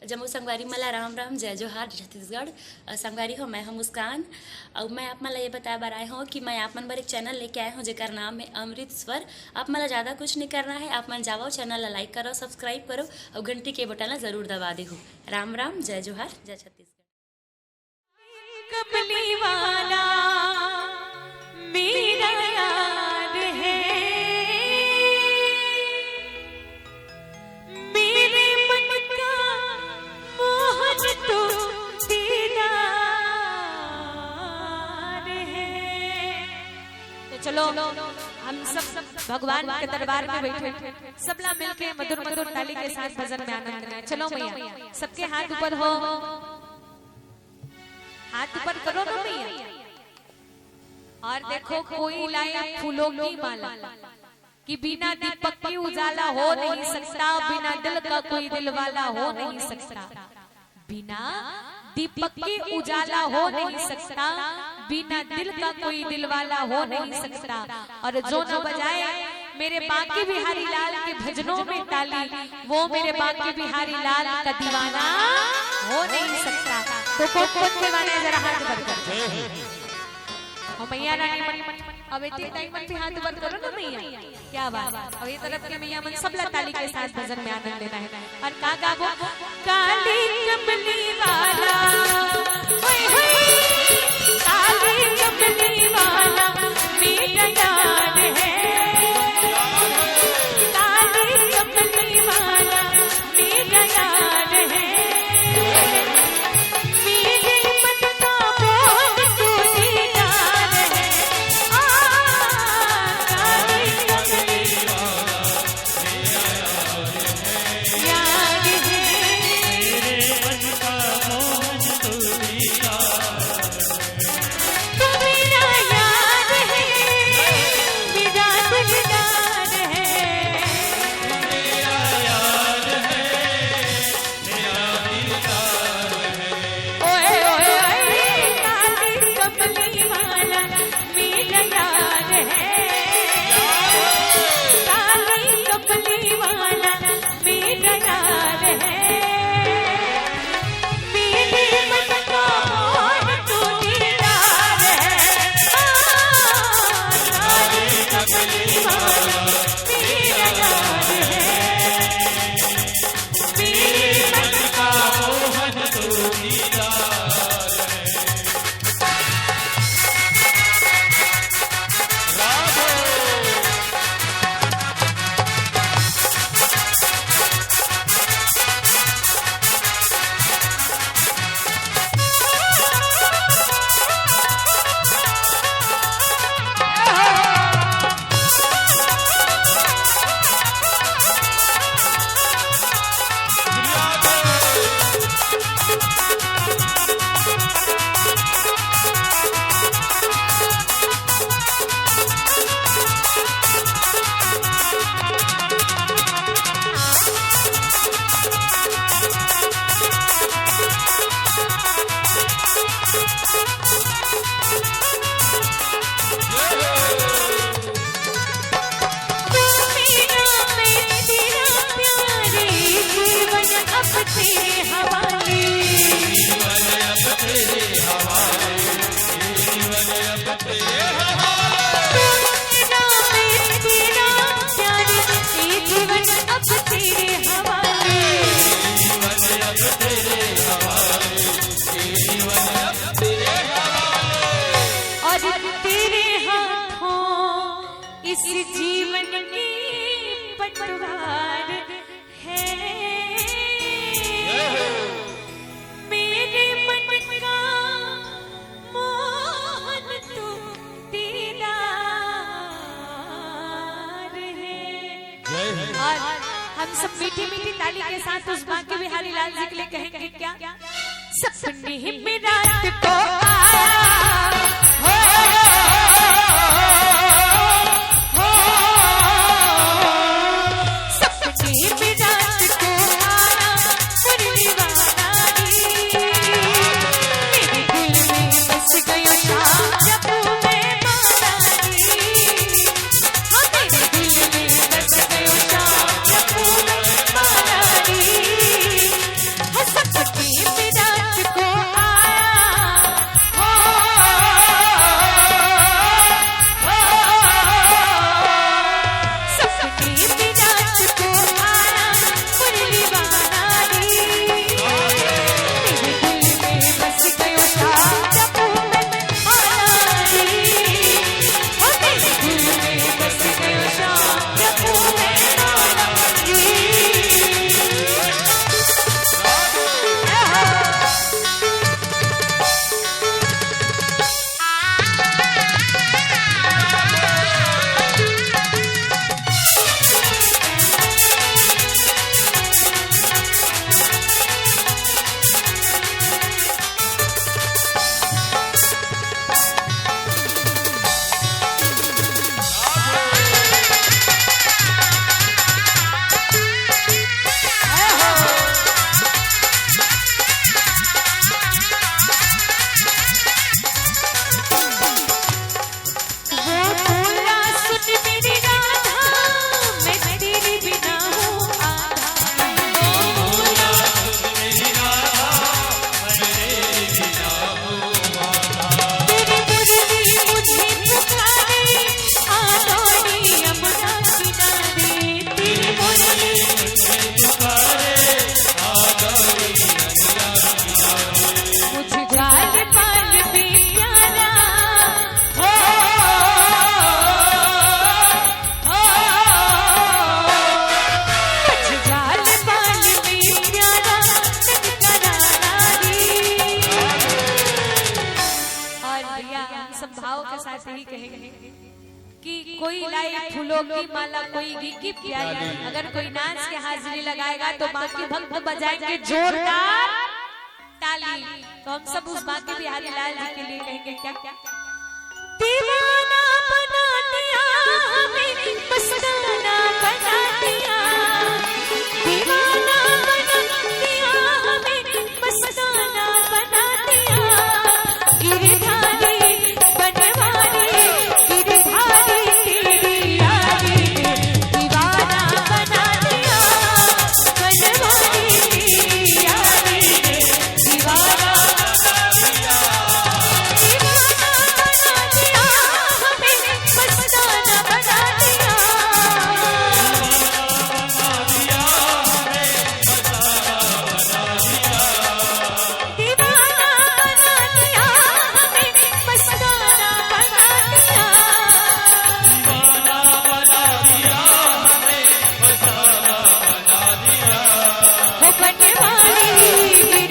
जम्मू संगवारी मला राम राम जय जोहार छत्तीसगढ़। संगवारी हो मैं हूँ मुस्कान और मैं आप मला ये बताया बार आए हूँ कि मैं आप मन बर एक चैनल लेके आए हूँ जेकर नाम है अमृत स्वर। आप मला ज़्यादा कुछ नहीं करना है, आप मन जाओ चैनल ला लाइक करो, सब्सक्राइब करो और घंटी के बटन ला जरूर दबा दे हो। राम राम जय जोहार जय छत्तीसगढ़। कमली वाला मेरा यार है, मेरे मन का मोहन तो दीदार है। तो चलो हम सब भगवान के दरबार में बैठे सबला मिलके मधुर मधुर ताली के साथ भजन में आनंद लें। चलो मैया सबके हाथ ऊपर हो, हाथ ऊपर करो ना भैया। और देखो कोई लाए फूलों की माला कि बिना दीपक की उजाला हो नहीं सकता, बिना दिल का कोई दिल वाला हो नहीं सकता, बिना दीपक की उजाला हो नहीं सकता, बिना दिल का कोई दिल वाला हो नहीं सकता। और जो न बजाए मेरे बांके बिहारी लाल के भजनों में ताली, वो मेरे बांके बिहारी लाल का दीवाना हो नहीं सकता। तो कौन दीवाना है जरा हाथ बंद कर। और मैया रानी अब इतने टाइम पे हाथ बंद करो ना मैया, क्या बात। और ये तरफ के मैया मन सब ताली के साथ भजन में आनंद लेना है। और का गाबो काली कमली वाला, ओए होए काली कमली वाला मेरा यार है, काली कमली वाला मेरा यार है, मेरे मन का मोहन तो दीदार है। काली कमली यार है, मेरे मन का मोहन तो दीदार तू मेरा यार है, मेरा दिलदार है। मेरा यार है, मेरा दीदार है। ओए ओए ओए काली कमली वाला मेरा यार है, काली कमली वाला मेरा यार है, मेरे मन का मोहन तो दीदार है। काली कमली वाला मेरा यार है, मेरे मन का मोहन तो दीदार है। राधो इस जीवन की पतवार है, मेरे मन का मोहन तो दीदार है। और हम सब मीठी मीठी ताली के साथ उस बांके बिहारी लाल जी के लिए कहेंगे क्या? सपने में रात को आया हो, सपने में रात को आया मुरली वाला नी, मेरे दिल में बस गया शाम जब मैं माना नी, मेरे दिल में बस गया शाम जब मैं माना नी। हंसा के साथ यही कहेंगे कि कोई लाई फूलों की माला, कोई घी की प्याली। अगर कोई नाच के हाजिरी लगाएगा तो बाकी भक्त बजाएंगे जोरदार ताली। तो हम सब उस बाकी बिहारी लाल जी के लिए कहेंगे क्या क्या? दीवाना बना दिया हमें, मस्ताना बना दिया, दीवाना बना दिया हमें, मस्ताना बना दिया, गिरधारी बनवारी, गिरधारी तेरी यारी ने दीवाना बना दिया, बनवारी तेरी यारी ने दीवाना बना दिया, दीवाना बना दिया हमें, मस्ताना बना दिया। बनवारी